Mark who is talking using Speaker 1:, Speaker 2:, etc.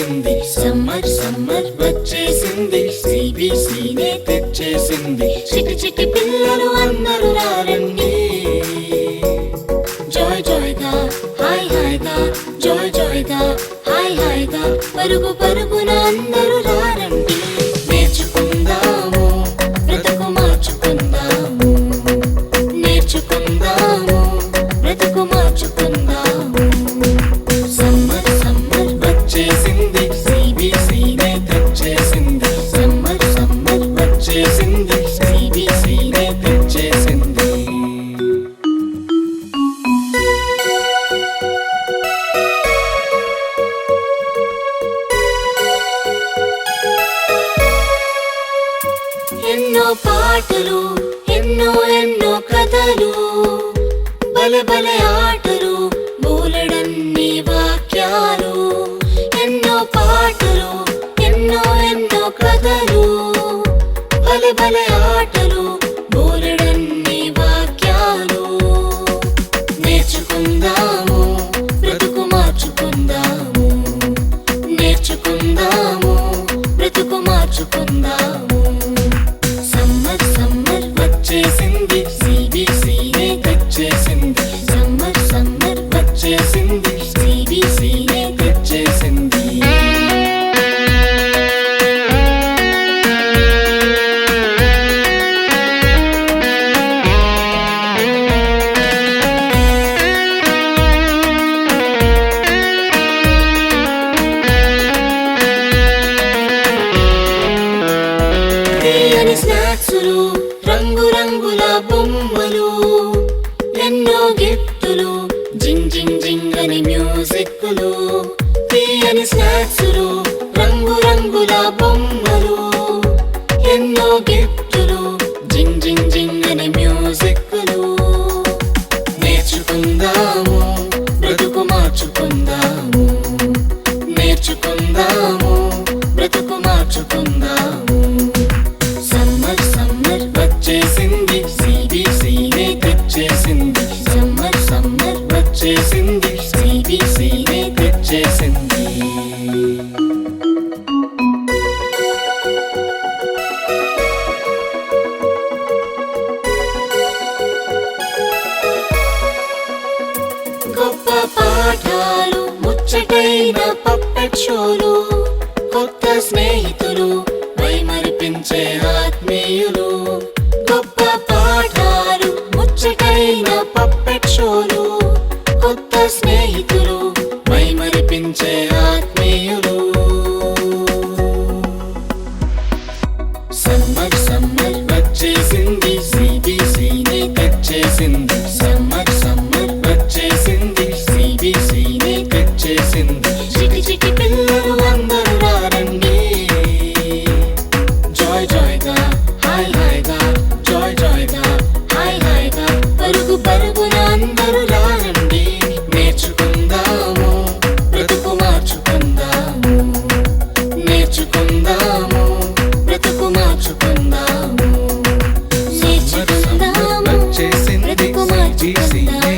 Speaker 1: తెచ్చేసింది. Summer summer వచ్చేసింది, సిబిసినే తెచ్చేసింది. చిటి చిటి పిల్లలు అందరూ రారండి, జాయ్ జాయ్గా హాయ్ హాయ్గా, జాయ్ జాయ్గా హాయ్ హాయ్గా, పరుగు పరుగున అందరూ రారండి. నేర్చుకుందాము బ్రతుకు మార్చుకుందాము, నేర్చుకుందాము బ్రతుకు మార్చుకుందాము. సమ్మర్ సమ్మర్ వచ్చేసింది, సిబిసినే తెచ్చేసింది. సమ్మర్ సమ్మర్ వచ్చేసింది, సిబిసినే తెచ్చేసింది. ఎన్నో పాటలు, ఎన్నో ఎన్నో కథలు, భలే భలే ఆటలు, బోలెడన్ని వాక్యాలు. ఎన్నో పాటలు, ఎన్నో ఎన్నో కథలు, భలే భలే ఆటలు, బోలెడన్ని వాక్యాలు. నేర్చుకుందాము బ్రతుకు మార్చుకుందాము, నేర్చుకుందాము బ్రతుకు మార్చుకుందాము. సమ్మర్ సమ్మర్ వచ్చేసింది, సిబిసినే తెచ్చేసింది. సమ్మర్ సమ్మర్ వచ్చేసింది, సిబిసినే తెచ్చేసింది. తీయని స్నాక్సులు, రంగు రంగుల బొమ్మలు, ఎన్నో గిఫ్టులు, జింగ్ జింగ్ జింగ్ అని మ్యూజిక్లు. తీయని స్నాక్సులు, రంగు రంగుల బొమ్మలు, ఎన్నో గిఫ్టులు, జింగ్ జింగ్ జింగ్ అని మ్యూజిక్లు. నేర్చుకుందాము బ్రతుకు మార్చుకుందాము, నేర్చుకుందాము బ్రతుకు మార్చుకుందాము. సమ్మర్ సమ్మర్ వచ్చేసింది, సిబిసినే తెచ్చేసింది. సమ్మర్ సమ్మర్ వచ్చేసింది, సిబిసినే తెచ్చేసింది. గొప్ప పాఠాలు, ముచ్చటైన పప్పెట్ షోలు, కొత్త స్నేహితులు, మైమరిపించే ఆత్మీయులు. గొప్ప పాఠాలు, ముచ్చటైన పప్పెట్ షోలు, కొత్త స్నేహితులు, మైమరిపించే ఆత్మీయులు. సమ్మర్ సమ్మర్ వచ్చేసింది, సిబిసినే తెచ్చేసింది. సమ్మర్ సమ్మర్ వచ్చేసింది, సిబిసినే తెచ్చేసింది. చిటి చిటి పిల్లలు అందరూ రారండి, జాయ్ జాయ్గా హాయ్ హాయ్గా, జాయ్ జాయ్గా హాయ్ హాయ్గా, పరుగు పరుగున అందరూ రారండి. నేర్చుకుందాము బ్రతుకు మార్చుకుందాము, నేర్చుకుందాము బ్రతుకు మార్చుకుందాము. నేర్చుకుందాము బ్రతుకు మార్చుకుందాము.